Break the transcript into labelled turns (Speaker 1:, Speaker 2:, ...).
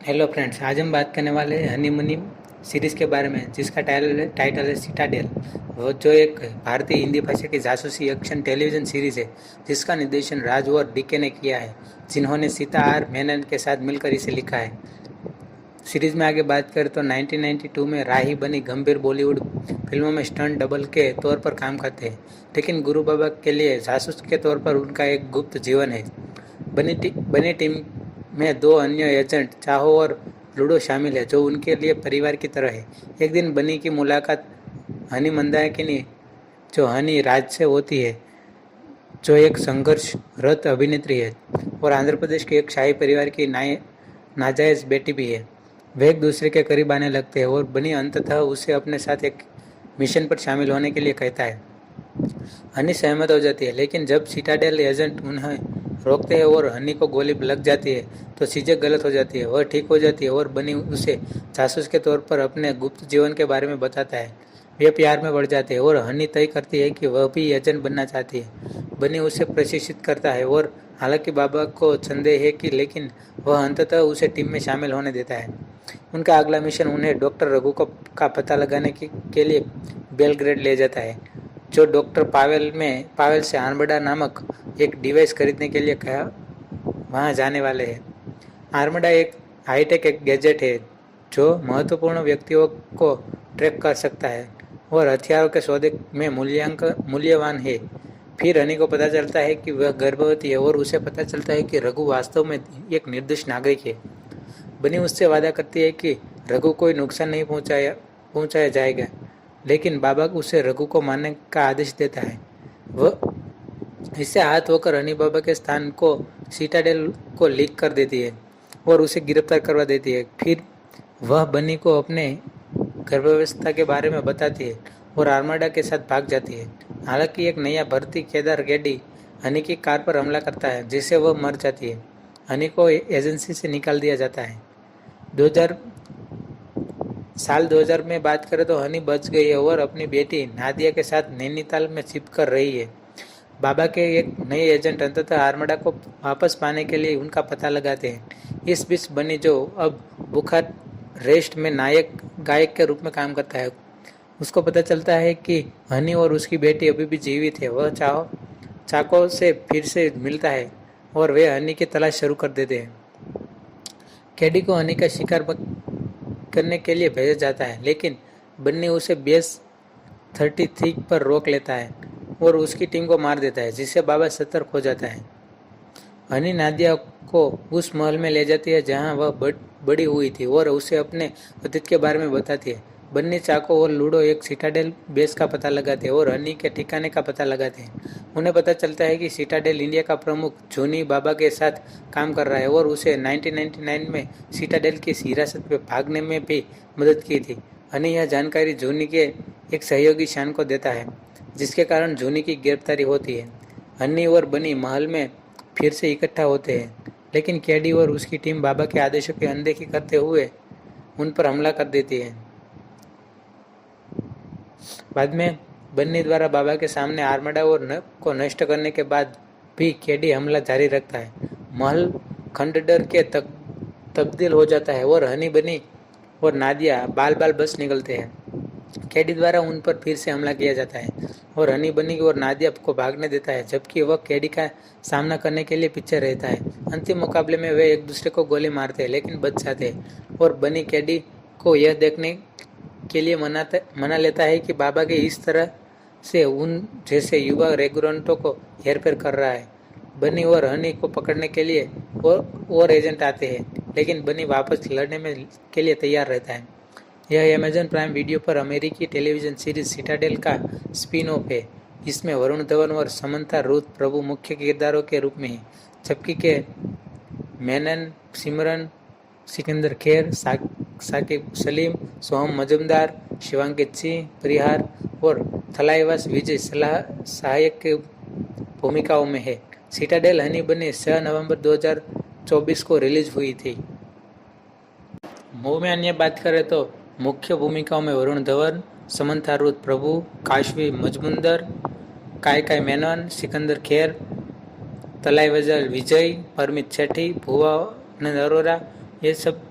Speaker 1: Hello friends, आज हम बात करने वाले हैं हनी मनी सीरीज़ के बारे में, जिसका टाइटल है सिटाडेल। वो जो एक भारतीय हिंदी भाषा की जासूसी एक्शन टेलीविज़न सीरीज़ है, जिसका निर्देशन राजवर डीके ने किया है, जिन्होंने सीता आर मेनन के साथ मिलकर इसे लिखा है। सीरीज़ में आगे बात करें तो 1992 में राही बनी गंभीर बॉलीवुड फिल्मों में स्टंट डबल के तौर पर काम करते हैं, लेकिन गुरु बाबा के लिए जासूस के तौर पर उनका एक गुप्त जीवन है। बनी टीम में दो अन्य एजेंट चाहो और लूडो शामिल है, जो उनके लिए परिवार की तरह है। एक दिन बनी की मुलाकात हनी मंदाकिनी, जो हनी राज से होती है, जो एक संघर्षरत अभिनेत्री है और आंध्र प्रदेश के एक शाही परिवार की नाजायज बेटी भी है। वे एक दूसरे के करीब आने लगते हैं और बनी अंततः उसे अपने साथ एक मिशन पर शामिल होने के लिए कहता है। हनी सहमत हो जाती है, लेकिन जब सिटाडेल एजेंट उन्हें रोकते हैं और हनी को गोली लग जाती है, तो चीज़ें गलत हो जाती है। वह ठीक हो जाती है और बनी उसे जासूस के तौर पर अपने गुप्त जीवन के बारे में बताता है। वे प्यार में बढ़ जाते हैं और हनी तय करती है कि वह भी एजेंट बनना चाहती है। बनी उसे प्रशिक्षित करता है और हालांकि बाबा को संदेह है कि, लेकिन वह अंततः उसे टीम में शामिल होने देता है। उनका अगला मिशन उन्हें डॉक्टर रघु का पता लगाने के लिए बेलग्रेड ले जाता है, जो डॉक्टर पावेल से आर्मडा नामक एक डिवाइस खरीदने के लिए कहा वहां जाने वाले हैं। आर्मडा एक हाईटेक एक गैजेट है जो महत्वपूर्ण व्यक्तियों को ट्रैक कर सकता है और हथियारों के सौदे में मूल्यवान है। फिर हनी को पता चलता है कि वह गर्भवती है और उसे पता चलता है कि रघु वास्तव में एक निर्दोष नागरिक है। बनी उससे वादा करती है कि रघु कोई नुकसान नहीं पहुंचाया जाएगा, लेकिन बाबा उसे रघु को मारने का आदेश देता है। वह इससे आहत होकर हनी बाबा के स्थान को सिटाडेल को लीक कर देती है और उसे गिरफ्तार करवा देती है। फिर वह बनी को अपने गर्भावस्था के बारे में बताती है और आर्माडा के साथ भाग जाती है। हालांकि एक नया भर्ती केदार गेडी हनी की कार पर हमला करता है, जिससे वह मर जाती है। हनी को एजेंसी से निकाल दिया जाता है। 2000 में बात करें तो हनी बच गई है और अपनी बेटी नादिया के साथ नैनीताल में छिप कर रही है। बाबा के एक नए एजेंट अंततः आर्मडा को वापस पाने के लिए उनका पता लगाते हैं। इस बीच बनी, जो अब बुखार रेस्ट में गायक के रूप में काम करता है, उसको पता चलता है कि हनी और उसकी बेटी अभी भी जीवित है। वह चाको से फिर से मिलता है और वे हनी की तलाश शुरू कर देते हैं। कैडी को हनी का शिकार करने के लिए भेजा जाता है, लेकिन बन्नी उसे बेस 33 पर रोक लेता है और उसकी टीम को मार देता है, जिससे बाबा सतर्क हो जाता है। हनी नादिया को उस महल में ले जाती है जहां वह बड़ी हुई थी और उसे अपने अतीत के बारे में बताती है। बन्नी, चाको और लूडो एक सिटाडेल बेस का पता लगाते हैं और हनी के ठिकाने का पता लगाते हैं। उन्हें पता चलता है कि सिटाडेल इंडिया का प्रमुख जूनी बाबा के साथ काम कर रहा है और उसे 1999 में सिटाडेल की हिरासत में भागने में भी मदद की थी। हनी यह जानकारी जूनी के एक सहयोगी शान को देता है, जिसके कारण जूनी की गिरफ्तारी होती है। हनी और बनी महल में फिर से इकट्ठा होते हैं, लेकिन कैडी और उसकी टीम बाबा के आदेशों की अनदेखी करते हुए उन पर हमला कर देती है। बाद में बन्नी द्वारा बाबा के सामने आर्मडा को नष्ट करने के बाद भी कैडी हमला जारी रखता है। महल खंडर के तब्दील हो जाता है और हनी, बनी और नादिया बाल बच निकलते हैं। कैडी द्वारा उन पर फिर से हमला किया जाता है और हनी, बनी और नादिया को भागने देता है, जबकि वह कैडी का सामना करने के लिए पीछे रहता है। अंतिम मुकाबले में वे एक दूसरे को गोली मारते हैं, लेकिन बच जाते हैं और बनी कैडी को यह देखने के लिए मना लेता है कि बाबा के इस तरह से उन जैसे युवा रेगुरेंटों को हेरफेर कर रहा है। बनी और हनी को पकड़ने के लिए और एजेंट आते हैं, लेकिन बनी वापस लड़ने के लिए तैयार रहता है। यह अमेजन प्राइम वीडियो पर अमेरिकी टेलीविजन सीरीज सिटाडेल का स्पिन ऑफ है। इसमें वरुण धवन और समंथा रूथ प्रभु मुख्य किरदारों के रूप में हैं, जबकि के मेनन, सिमरन, सिकंदर खेर, साकिब सलीम, सोहम मजुमदार, शिवांकित सिंह, परिहार और थलाइवास विजय सहायक की भूमिकाओं में है। सिटाडेल हनी बनी 6 नवंबर 2024 को रिलीज हुई थी। मूवी में अन्य बात करें तो मुख्य भूमिकाओं में वरुण धवन, समंथा रूथ प्रभु, काशवी मजमुंदर, काय मेनन, सिकंदर खेर, तलाइवास विजय, परमित सेठी, भुवन अरोरा, ये सब